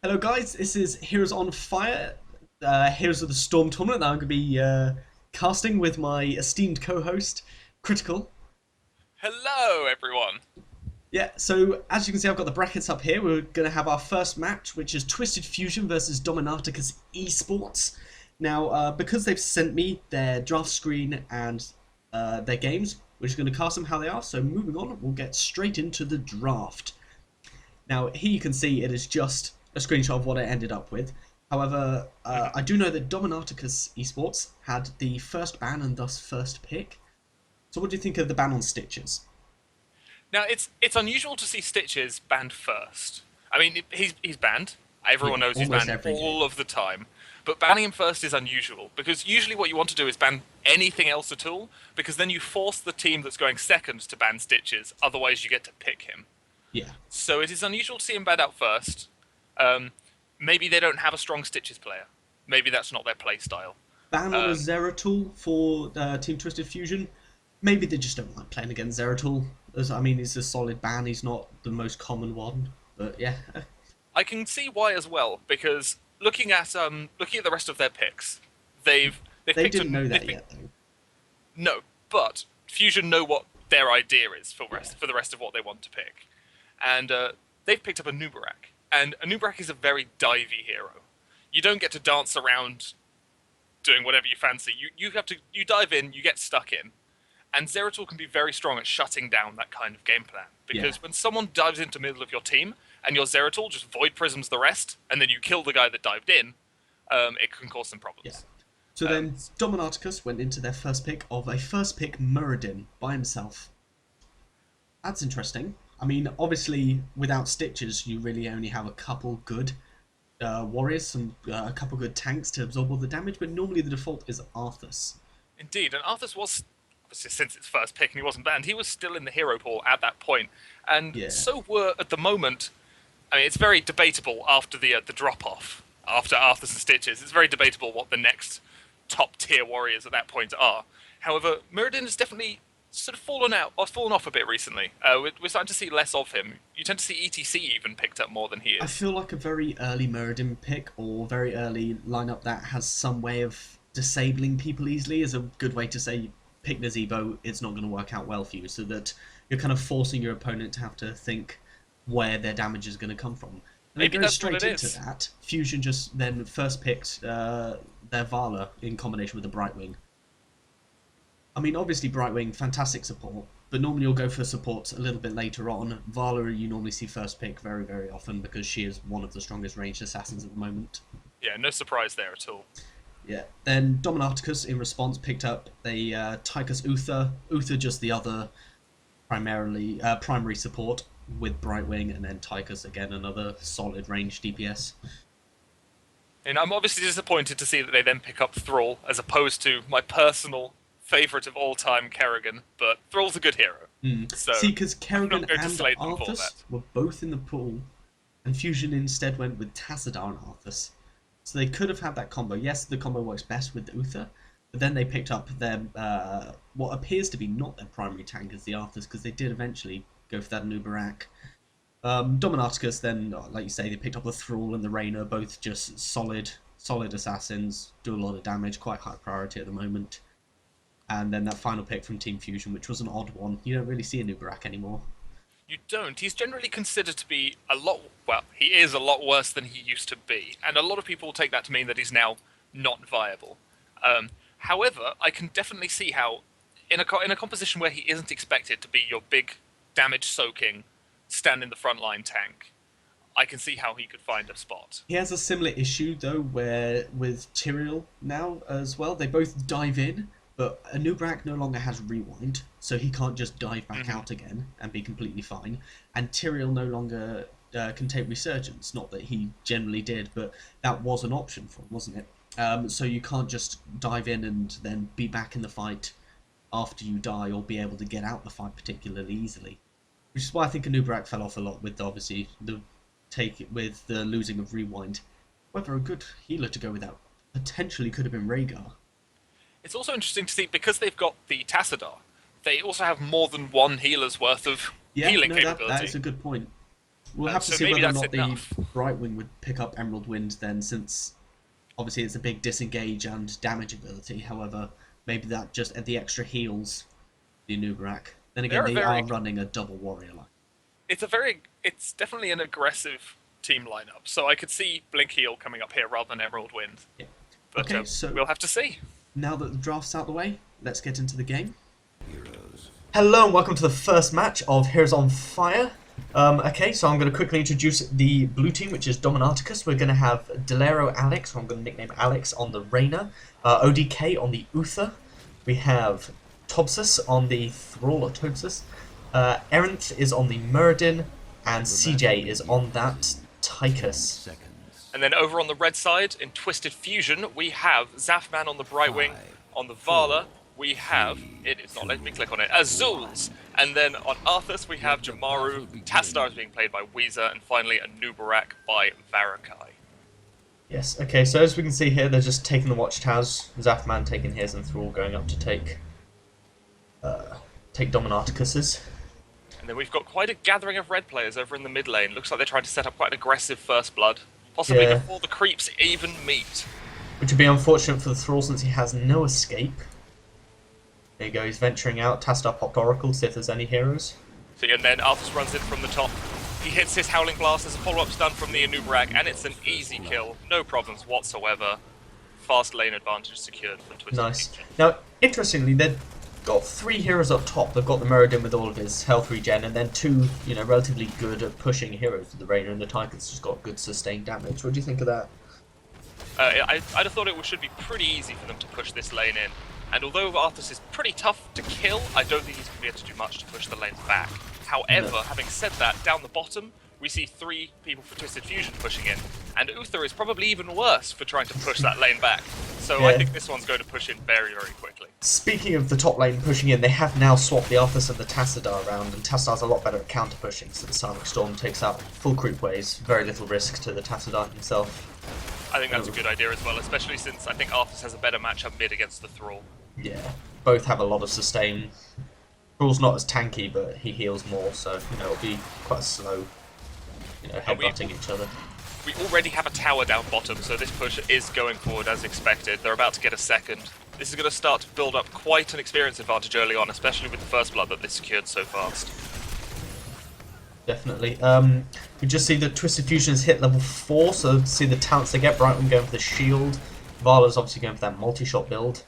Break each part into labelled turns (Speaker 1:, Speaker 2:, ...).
Speaker 1: Hello guys, this is Heroes on Fire, Heroes of the Storm tournament that I'm going to be casting with my esteemed co-host, Critical.
Speaker 2: Hello, everyone.
Speaker 1: Yeah, so as you can see I've got the brackets up here. We're going to have our first match, which is Twisted Fusion versus Dominaticus eSports. Now, because they've sent me their draft screen and their games, we're just going to cast them how they are. So moving on, we'll get straight into the draft. Now, here you can see it is just a screenshot of what I ended up with. However,
Speaker 2: Mhm.
Speaker 1: I do know that Dominaticus eSports had the first ban and thus first pick. So what do you think of the ban on Stitches?
Speaker 2: Now, it's unusual to see Stitches banned first. I mean, he's banned. Everyone
Speaker 1: Yeah,
Speaker 2: knows he's
Speaker 1: almost
Speaker 2: banned
Speaker 1: every
Speaker 2: all
Speaker 1: game.
Speaker 2: of the time. But banning him first is unusual because usually what you want to do is ban anything else at all because then you force the team that's going second to ban Stitches. Otherwise, you get to pick him.
Speaker 1: Yeah.
Speaker 2: So it is unusual to see him banned out first. Um, Maybe they don't have a strong Stitches player. Maybe that's not their play style.
Speaker 1: Ban on a
Speaker 2: Um,
Speaker 1: Zeratul for Team Twisted Fusion. Maybe they just don't like playing against Zeratul. As I mean, he's a solid ban. He's not the most common one, but yeah,
Speaker 2: I can see why as well because looking at the rest of their picks, they've
Speaker 1: they
Speaker 2: picked
Speaker 1: didn't
Speaker 2: a
Speaker 1: know
Speaker 2: they've
Speaker 1: that
Speaker 2: picked,
Speaker 1: yet though.
Speaker 2: no, but Fusion know what their idea is
Speaker 1: Yeah.
Speaker 2: for the rest of what they want to pick, and they've picked up a Nubarak, and a Nubarak is a very divey hero. You don't get to dance around doing whatever you fancy. You dive in, you get stuck in, and Zeratul can be very strong at shutting down that kind of game plan.
Speaker 1: Yeah.
Speaker 2: Because when someone dives into the middle of your team and your Zeratul just void prisms the rest, and then you kill the guy that dived in, it can cause some
Speaker 1: Yeah.
Speaker 2: problems.
Speaker 1: So
Speaker 2: Um,
Speaker 1: then Dominaticus went into their first pick of a first pick Muradin by himself. That's interesting. I mean, obviously, without Stitches, you really only have a couple good warriors, a couple good tanks to absorb all the damage, but normally the default is Arthas.
Speaker 2: Indeed, and Arthas was, obviously since its first pick and he wasn't banned, he was still in the hero pool at that point, and
Speaker 1: Yeah.
Speaker 2: so were at the moment. I mean, it's very debatable after the drop off after Arthas and Stitches. It's very debatable what the next top tier warriors at that point are. However, Muradin has definitely sort of fallen off a bit recently. We're starting to see less of him. You tend to see ETC even picked up more than he
Speaker 1: I
Speaker 2: is.
Speaker 1: feel like a very early Muradin pick or very early lineup that has some way of disabling people easily is a good way to say pick Nazebo, it's not going to work out well for you, so that you're kind of forcing your opponent to have to think where their damage is going to come from. And then
Speaker 2: Maybe
Speaker 1: going
Speaker 2: that's what
Speaker 1: straight
Speaker 2: it
Speaker 1: into
Speaker 2: is.
Speaker 1: that, Fusion just then first picked their Vala in combination with the Brightwing. I mean, obviously Brightwing, fantastic support, but normally you'll go for support a little bit later on. Vala, you normally see first pick very, very often because she is one of the strongest ranged assassins at the moment.
Speaker 2: Yeah, no surprise there at all.
Speaker 1: Yeah. Then Dominaticus, in response, picked up the Tychus Uther. Uther just the other primarily primary support with Brightwing, and then Tychus again another solid range DPS.
Speaker 2: And I'm obviously disappointed to see that they then pick up Thrall as opposed to my personal favourite of all time, Kerrigan. But Thrall's a good hero,
Speaker 1: See,
Speaker 2: so
Speaker 1: because
Speaker 2: I'm
Speaker 1: Kerrigan
Speaker 2: not going to
Speaker 1: and
Speaker 2: slate them for
Speaker 1: Arthas
Speaker 2: that.
Speaker 1: were both in the pool, and Fusion instead went with Tassadar and Arthas. So they could have had that combo. Yes, the combo works best with Uther, but then they picked up their what appears to be not their primary tank as the Arthas, because they did eventually go for that Anubarak. Dominaticus then, like you say, they picked up the Thrall and the Rainer, both just solid assassins, do a lot of damage, quite high priority at the moment. And then that final pick from Team Fusion, which was an odd one. You don't really see a Nubarak anymore.
Speaker 2: You don't. He's generally considered to be a lot. Well, he is a lot worse than he used to be, and a lot of people take that to mean that he's now not viable. However, I can definitely see how, in a composition where he isn't expected to be your big damage soaking, stand in the front line tank, I can see how he could find a spot.
Speaker 1: He has a similar issue though, where with Tyrael now as well, they both dive in, but Anubrak no longer has rewind, so he can't just dive back
Speaker 2: Hmm.
Speaker 1: out again and be completely fine. And Tyrael no longer can take resurgence. Not that he generally did, but that was an option for him, wasn't it? So you can't just dive in and then be back in the fight after you die, or be able to get out the fight particularly easily. Which is why I think Anubrak fell off a lot with obviously the take it with the losing of rewind. Whether a good healer to go with that potentially could have been Rhaegar.
Speaker 2: It's also interesting to see because they've got the Tassadar, they also have more than one healer's worth of
Speaker 1: Yeah,
Speaker 2: healing
Speaker 1: no, that is
Speaker 2: capability.
Speaker 1: a good point. We'll have to
Speaker 2: So
Speaker 1: see
Speaker 2: maybe
Speaker 1: whether or
Speaker 2: that's
Speaker 1: not the
Speaker 2: enough.
Speaker 1: Brightwing would pick up Emerald Wind then, since obviously it's a big disengage and damage ability. However, maybe that just at the extra heals the Nubarak. Then again,
Speaker 2: They're a
Speaker 1: they are
Speaker 2: very
Speaker 1: running a double warrior line.
Speaker 2: it's definitely an aggressive team lineup. So I could see Blink Heal coming up here rather than Emerald Wind.
Speaker 1: Yeah.
Speaker 2: But
Speaker 1: Okay, so
Speaker 2: we'll have to see.
Speaker 1: now that the draft's out of the way, let's get into the game. Hello and welcome to the first match of Heroes on Fire. Okay, so I'm going to quickly introduce the blue team, which is Dominaticus. We're going to have Delero Alex, who I'm going to nickname Alex, on the Reyna, ODK on the Uther. We have Tobsus on the Thrall, or Tobsus. Erenth is on the Muradin, and CJ is on that Tychus.
Speaker 2: And then over on the red side, in Twisted Fusion, we have Zafman on the Brightwing. On the Vala, we have, it is not letting me click on it, Azuls. And then on Arthas, we have Jamaru, Tastar is being played by Weezer, and finally a Nubarak by Varakai.
Speaker 1: Yes, okay, so as we can see here, they're just taking the watchtowers. Zafman taking his, and Thrall going up to take Dominaticus's.
Speaker 2: And then we've got quite a gathering of red players over in the mid lane. Looks like they're trying to set up quite an aggressive first blood. Possibly before the creeps even meet.
Speaker 1: Which would be unfortunate for the Thrall since he has no escape. There you go, he's venturing out. Tastar popped Oracle, see if there's any heroes.
Speaker 2: See, and then Arthas runs in from the top. He hits his Howling Blast, there's a follow-up stun from the Anubarak, and it's an easy kill. No problems whatsoever. Fast lane advantage secured for Twisted
Speaker 1: Nice.
Speaker 2: Fusion.
Speaker 1: Now, interestingly, they've got 3 heroes up top. They've got the Muradin with all of his health regen, and then 2, relatively good at pushing heroes with the Reyna, and the Tychus just got good sustained damage. What do you think of that?
Speaker 2: I'd have thought it should be pretty easy for them to push this lane in. And although Arthas is pretty tough to kill, I don't think he's going to be able to do much to push the lanes back. However, having said that, down the bottom, we see 3 people for Twisted Fusion pushing in, and Uther is probably even worse for trying to push that lane back. So I think this one's going to push in very, very quickly.
Speaker 1: Speaking of the top lane pushing in, they have now swapped the Arthas and the Tassadar around, and Tassadar's a lot better at counter pushing, so the Sonic Storm takes out full creep waves, very little risk to the Tassadar himself.
Speaker 2: I think that's a good idea as well, especially since I think Arthas has a better matchup mid against the Thrall.
Speaker 1: Yeah, both have a lot of sustain. Thrall's not as tanky, but he heals more, so it'll be quite slow, headbutting each other.
Speaker 2: We already have a tower down bottom, so this push is going forward as expected. They're about to get a second. This is going to start to build up quite an experience advantage early on, especially with the first blood that they secured so fast.
Speaker 1: Definitely. We just see that Twisted Fusion has hit level 4, so see the talents they get. Brightwing going for the shield. Vala's obviously going for that multi-shot build.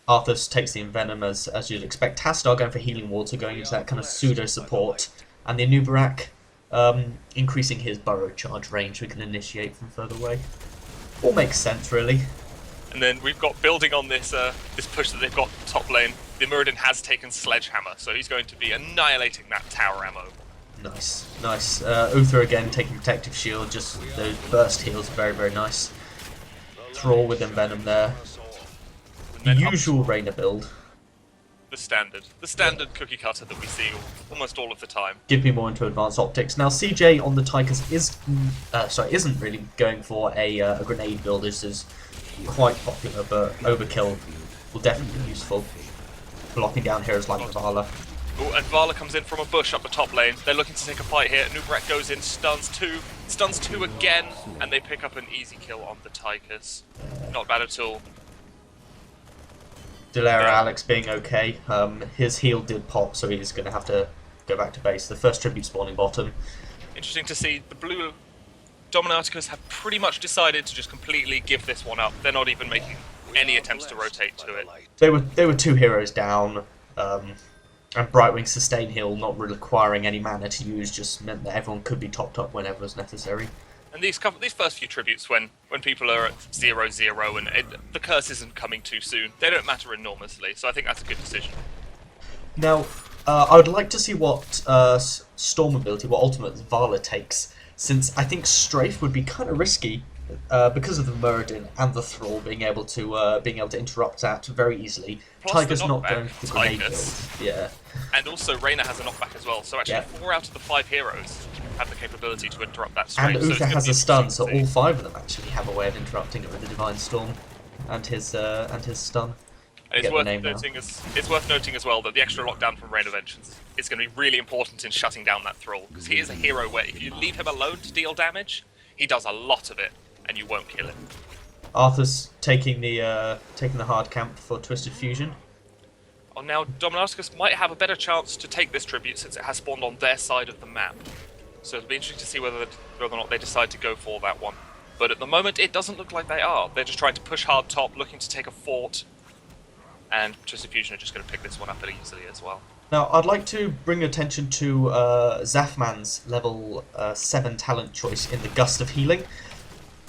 Speaker 1: Arthas takes the Envenom as you'd expect. Tastar going for Healing Water, going into that kind of pseudo-support. And the Anubarak increasing his burrow charge range we can initiate from further away. All makes sense, really.
Speaker 2: And then we've got, building on this this push that they've got top lane, the Muradin has taken Sledgehammer, so he's going to be annihilating that tower ammo.
Speaker 1: Nice, nice. Uther again taking Protective Shield, just those burst heals, very, very nice. Thrall with Envenom there. The usual Reyna build.
Speaker 2: The standard cookie cutter that we see almost all of the time.
Speaker 1: Give me more into advanced optics. Now CJ on the Tychus isn't really going for a grenade build. This is quite popular, but overkill will definitely be useful. Blocking down heroes like Vala.
Speaker 2: Oh, and Vala comes in from a bush up the top lane. They're looking to take a fight here. Nubarak goes in, stuns two again, and they pick up an easy kill on the Tychus. Not bad at all.
Speaker 1: Delera Alex being okay. His heal did pop, so he's going to have to go back to base. The first tribute spawning bottom.
Speaker 2: Interesting to see the blue Dominaticus have pretty much decided to just completely give this one up. They're not even making any attempts to rotate to it.
Speaker 1: They were 2 heroes down, and Brightwing's sustain heal not requiring any mana to use just meant that everyone could be topped up whenever was necessary.
Speaker 2: And these first few tributes, when people are at 0-0 and the curse isn't coming too soon, they don't matter enormously. So I think that's a good decision.
Speaker 1: Now, I would like to see what Storm ability, what ultimate Vala takes, since I think Strafe would be kind of risky because of the Muradin and the Thrall being able to interrupt that very easily.
Speaker 2: Plus
Speaker 1: Tiger's
Speaker 2: the
Speaker 1: not
Speaker 2: knockback,
Speaker 1: going for the grenade build.
Speaker 2: Tychus.
Speaker 1: Yeah.
Speaker 2: And also Reyna has a knockback as well, so actually 4 out of the 5 heroes have the capability to interrupt that
Speaker 1: And
Speaker 2: strafe.
Speaker 1: Uther has a stun, so all 5 of them actually have a way of interrupting it with the Divine Storm and his stun.
Speaker 2: And
Speaker 1: Get the name now.
Speaker 2: it's worth noting as well that the extra lockdown from Rain of Vengeance is going to be really important in shutting down that Thrall, because he is a hero where if you leave him alone to deal damage, he does a lot of it, and you won't kill him.
Speaker 1: Arthur's taking the hard camp for Twisted Fusion.
Speaker 2: Oh, now Dominaticus might have a better chance to take this tribute since it has spawned on their side of the map. So it'll be interesting to see whether or not they decide to go for that one. But at the moment, it doesn't look like they are. They're just trying to push hard top, looking to take a fort. And Twisted Fusion are just going to pick this one up pretty easily as well.
Speaker 1: Now, I'd like to bring attention to Zafman's level 7 talent choice in the Gust of Healing.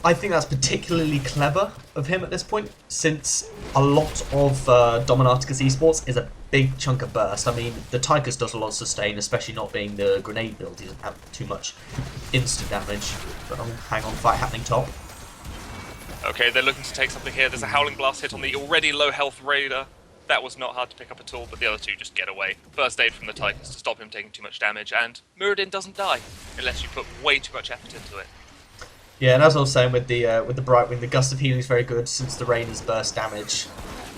Speaker 1: I think that's particularly clever of him at this point, since a lot of Dominaticus eSports is a big chunk of burst. I mean, the Tychus does a lot of sustain, especially not being the grenade build. He doesn't have too much instant damage. But hang on, fight happening top.
Speaker 2: Okay, they're looking to take something here. There's a Howling Blast hit on the already low health Raider. That was not hard to pick up at all, but the other two just get away. First aid from the Tychus to stop him taking too much damage, and Muradin doesn't die, unless you put way too much effort into it.
Speaker 1: Yeah, and as I was saying with the Brightwing, the Gust of Healing is very good since the rain is burst damage.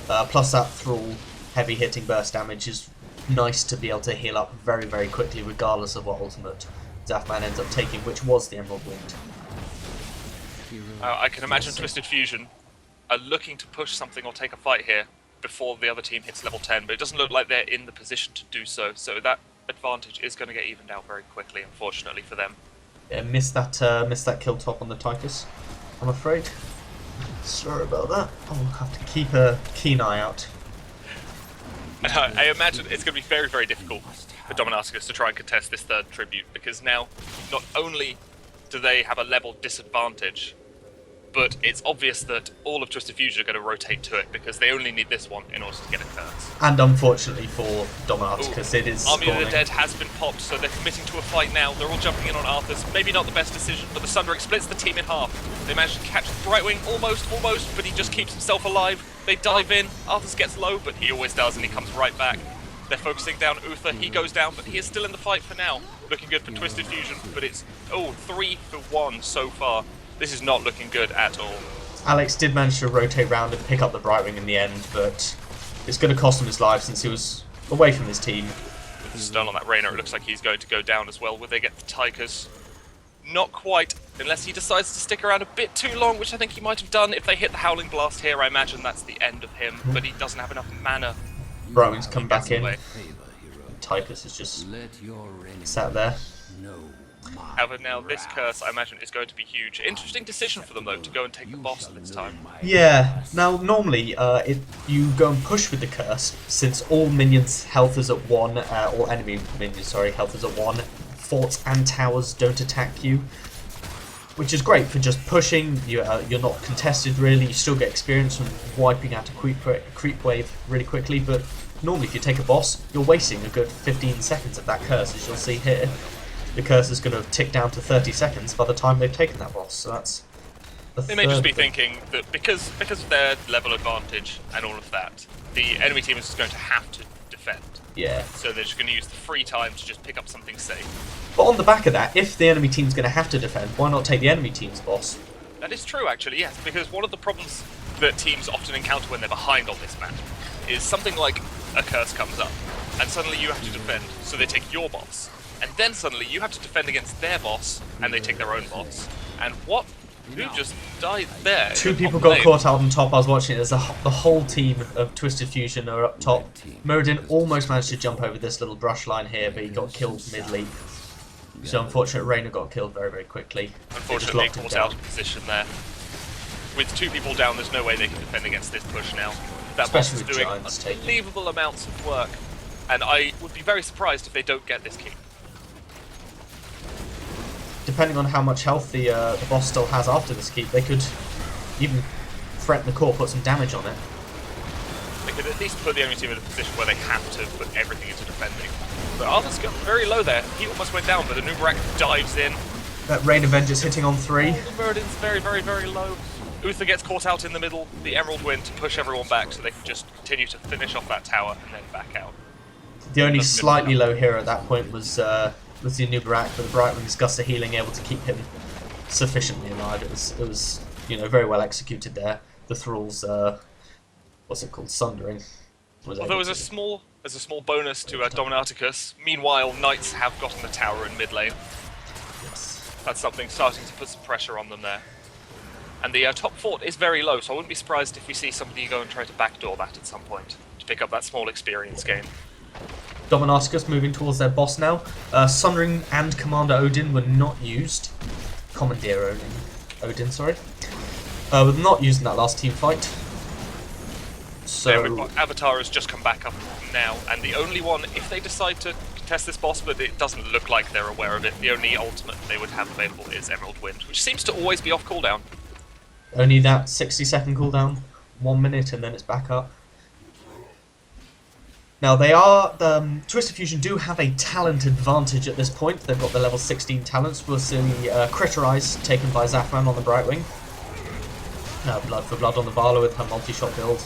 Speaker 1: Plus that Thrall heavy hitting burst damage is nice to be able to heal up very, very quickly, regardless of what ultimate Zafman ends up taking, which was the Emerald Wind.
Speaker 2: I can imagine Twisted Fusion are looking to push something or take a fight here before the other team hits level 10, but it doesn't look like they're in the position to do so, so that advantage is going to get evened out very quickly, unfortunately for them.
Speaker 1: Yeah, missed that kill top on the Tychus, I'm afraid. Sorry about that. I'll have to keep a keen eye out.
Speaker 2: I imagine it's going to be very, very difficult for Dominaticus to try and contest this third tribute, because now not only do they have a level disadvantage, but it's obvious that all of Twisted Fusion are going to rotate to it, because they only need this one in order to get a curse.
Speaker 1: And unfortunately for Dominaticus, it is
Speaker 2: Army
Speaker 1: spawning.
Speaker 2: of the Dead has been popped, so they're committing to a fight now. They're all jumping in on Arthur's. Maybe not the best decision, but the Sundering splits the team in half. They manage to catch the Brightwing, almost, but he just keeps himself alive. They dive in. Arthur's gets low, but he always does, and he comes right back. They're focusing down Uther. He goes down, but he is still in the fight for now. Looking good for Twisted Fusion, but it's 3 for 1 so far. This is not looking good at all.
Speaker 1: Alex did manage to rotate round and pick up the Brightwing in the end, but it's going to cost him his life since he was away from his team.
Speaker 2: With the stun on that Rainer, it looks like he's going to go down as well. Will they get the Tychus? Not quite, unless he decides to stick around a bit too long, which I think he might have done. If they hit the Howling Blast here, I imagine that's the end of him, but he doesn't have enough mana.
Speaker 1: Brightwing's come back in.
Speaker 2: Away.
Speaker 1: Tychus is just sat there.
Speaker 2: However, now this curse, I imagine, is going to be huge. Interesting decision for them, though, to go and take the boss this time.
Speaker 1: Yeah, now normally you go and push with the curse, since all minions' health is at 1, all enemy minions, sorry, health is at 1, forts and towers don't attack you, which is great for just pushing. You're not contested really, you still get experience from wiping out a creep wave really quickly, but normally if you take a boss, you're wasting a good 15 seconds of that curse, as you'll see here. The curse is going to tick down to 30 seconds by the time they've taken that boss, so that's the
Speaker 2: They may just be thinking that because of their level advantage and all of that, the enemy team is just going to have to defend.
Speaker 1: Yeah.
Speaker 2: So they're just going to use the free time to just pick up something safe.
Speaker 1: But on the back of that, if the enemy team's going to have to defend, why not take the enemy team's boss?
Speaker 2: That is true, actually, yes, because one of the problems that teams often encounter when they're behind on this map is something like a curse comes up, and suddenly you have to defend, so they take your boss. And then suddenly you have to defend against their boss, and they take their own boss. And what? Who just died there?
Speaker 1: Two people got caught out on top. I was watching it. There's the whole team of Twisted Fusion are up top. Muradin almost managed to jump over this little brush line here, but he got killed mid-leap. So unfortunately, Rainer got killed very, very quickly.
Speaker 2: Unfortunately, caught out of position there. With 2 people down, there's no way they can defend against this push now. That boss is doing unbelievable amounts of work, and I would be very surprised if they don't get this keep.
Speaker 1: Depending on how much health the boss still has after this keep, they could even threaten the core, put some damage on it.
Speaker 2: They could at least put the enemy team in a position where they have to put everything into defending. But Arthur's got very low there. He almost went down, but Anubarak dives in.
Speaker 1: That Rain Avenger's hitting on 3.
Speaker 2: The Muradin's very, very, very low. Uther gets caught out in the middle. The Emerald Wind to push everyone back so they can just continue to finish off that tower and then back out.
Speaker 1: The only slightly low hero at that point was the Anubarak, but the Brightwing's Gust of Healing able to keep him sufficiently alive. It was very well executed there. The Thralls what's it called, Sundering.
Speaker 2: Well, there was a small bonus to Dominaticus. Meanwhile, Knights have gotten the tower in mid lane.
Speaker 1: Yes.
Speaker 2: That's something starting to put some pressure on them there. And the top fort is very low, so I wouldn't be surprised if we see somebody go and try to backdoor that at some point to pick up that small experience gain.
Speaker 1: Dominaticus moving towards their boss now. Sundering and Commander Odin were not used. Commandeer Odin, sorry. Were not used in that last team fight. So
Speaker 2: we've got Avatar has just come back up now, and the only one, if they decide to contest this boss, but it doesn't look like they're aware of it, the only ultimate they would have available is Emerald Wind, which seems to always be off cooldown.
Speaker 1: only that 60-second cooldown, 1 minute, and then it's back up. Now Twisted Fusion do have a talent advantage at this point. They've got the level 16 talents. We'll see Critter Eyes taken by Zafran on the Brightwing. Blood for Blood on the Vala with her multi-shot build.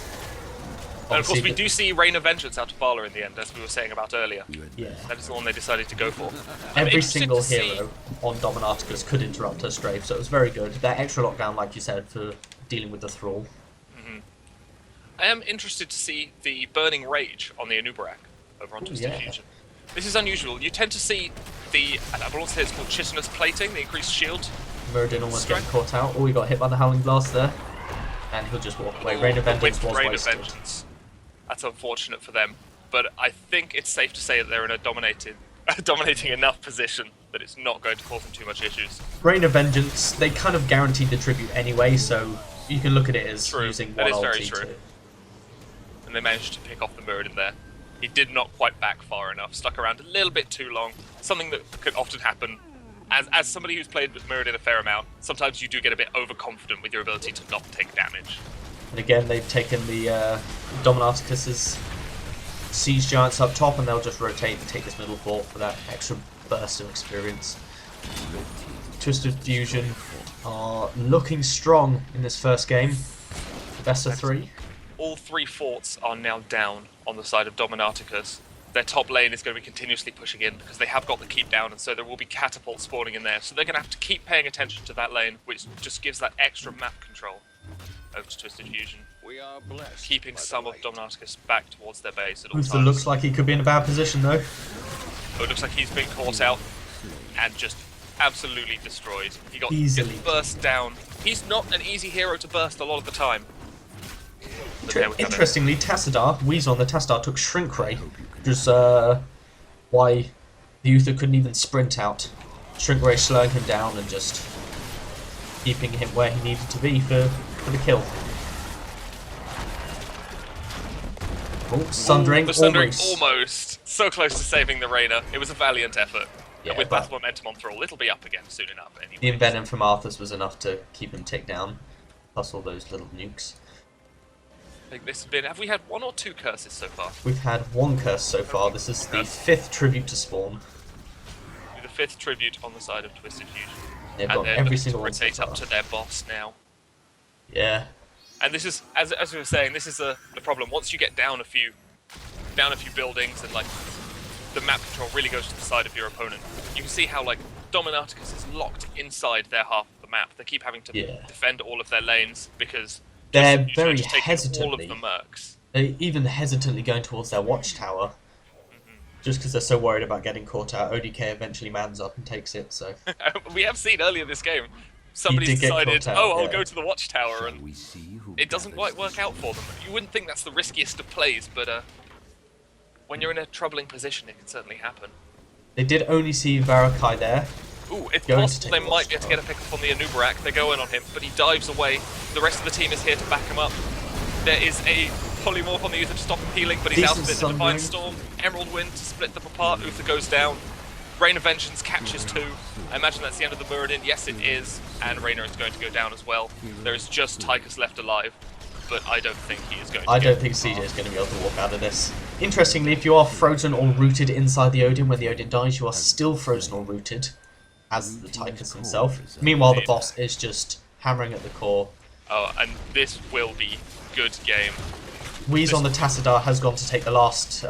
Speaker 2: And of course we do see Rain of Vengeance out of Vala in the end, as we were saying about earlier.
Speaker 1: Yeah.
Speaker 2: That is the one they decided to go for.
Speaker 1: Every single hero on Dominaticus could interrupt her strafe, so it was very good. That extra lockdown, like you said, for dealing with the Thrall.
Speaker 2: I am interested to see the Burning Rage on the Anubarak over on Twisted Fusion. This is unusual. You tend to see the, I want to say it's called Chitinous Plating, the increased shield.
Speaker 1: Muradin almost getting caught out. Oh, he got hit by the Howling Blast there. And he'll just walk away. Rain of Vengeance was
Speaker 2: Rain
Speaker 1: wasted.
Speaker 2: of Vengeance. That's unfortunate for them. But I think it's safe to say that they're in a dominating enough position that it's not going to cause them too much issues.
Speaker 1: Rain of Vengeance, they kind of guaranteed the tribute anyway, so you can look at it as using one ulti. That is very true.
Speaker 2: And they managed to pick off the Muradin there. He did not quite back far enough, stuck around a little bit too long. Something that could often happen. As somebody who's played with Muradin a fair amount, sometimes you do get a bit overconfident with your ability to not take damage.
Speaker 1: And again, they've taken the Dominaticus's Siege Giants up top, and they'll just rotate and take this middle fort for that extra burst of experience. Twisted Fusion are looking strong in this first game. Best of 3.
Speaker 2: All 3 forts are now down on the side of Dominaticus. Their top lane is going to be continuously pushing in because they have got the keep down, and so there will be catapults spawning in there. So they're going to have to keep paying attention to that lane, which just gives that extra map control over to Twisted Fusion. We are blessed, keeping some of Dominaticus back towards their base at all times.
Speaker 1: Looks like he could be in a bad position though.
Speaker 2: Oh, it looks like he's been caught out and just absolutely destroyed. He got
Speaker 1: easily
Speaker 2: burst down. He's not an easy hero to burst a lot of the time.
Speaker 1: Interestingly, Weasel on the Tassadar took Shrink Ray, which is why the Uther couldn't even sprint out. Shrink Ray slowing him down and just keeping him where he needed to be for the kill. Oh, Sundering,
Speaker 2: the Sundering almost so close to saving the Rainer. It was a valiant effort.
Speaker 1: Yeah,
Speaker 2: and with that momentum on Thrall, it'll be up again soon enough anyway.
Speaker 1: The Envenom from Arthas was enough to keep him ticked down, plus all those little nukes.
Speaker 2: I think this has been... Have we had 1 or 2 curses so far?
Speaker 1: We've had 1 curse so far. This is the 5th tribute to Spawn.
Speaker 2: The 5th tribute on the side of Twisted Fusion.
Speaker 1: They've got every single one
Speaker 2: to rotate up to their boss now.
Speaker 1: Yeah.
Speaker 2: And this is, as we were saying, this is the problem. Once you get down a few buildings and like the map control really goes to the side of your opponent, you can see how like Dominaticus is locked inside their half of the map. They keep having to defend all of their lanes because
Speaker 1: they're very hesitantly.
Speaker 2: All of the mercs.
Speaker 1: They're even hesitantly going towards their watchtower, just because they're so worried about getting caught out. ODK eventually mans up and takes it. So
Speaker 2: we have seen earlier this game. Somebody's decided, I'll go to the watchtower, and it doesn't quite work out for them. You wouldn't think that's the riskiest of plays, but when you're in a troubling position, it can certainly happen.
Speaker 1: They did only see Varakai there.
Speaker 2: Ooh, it's possible they might be able to get a pick-up on the Anubarak. They go in on him, but he dives away. The rest of the team is here to back him up. There is a polymorph on the Uther to stop him healing, but he's out of it. The Divine Storm, Emerald Wind to split them apart. Uther goes down. Rain of Vengeance catches 2. I imagine that's the end of the Muradin. Yes, it is. And Rainer is going to go down as well. There is just Tychus left alive, but I don't think he is going to
Speaker 1: I don't think CJ is going to be able to walk out of this. Interestingly, if you are frozen or rooted inside the Odin, when the Odin dies, you are still frozen or rooted, as the Tychus himself. Meanwhile, the boss is just hammering at the core.
Speaker 2: Oh, and this will be good game.
Speaker 1: Wheeze on the Tassadar has gone to take the last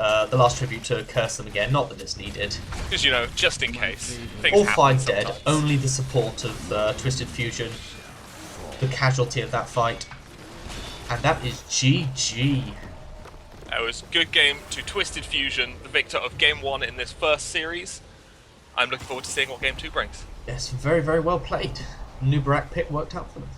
Speaker 1: tribute to curse them again. Not that it's needed.
Speaker 2: Because, you know, just in case.
Speaker 1: All 5 dead. Only the support of Twisted Fusion, the casualty of that fight. And that is GG.
Speaker 2: It was a good game to Twisted Fusion, the victor of Game 1 in this first series. I'm looking forward to seeing what Game 2 brings.
Speaker 1: Yes, very, very well played. New Barak pick worked out for them.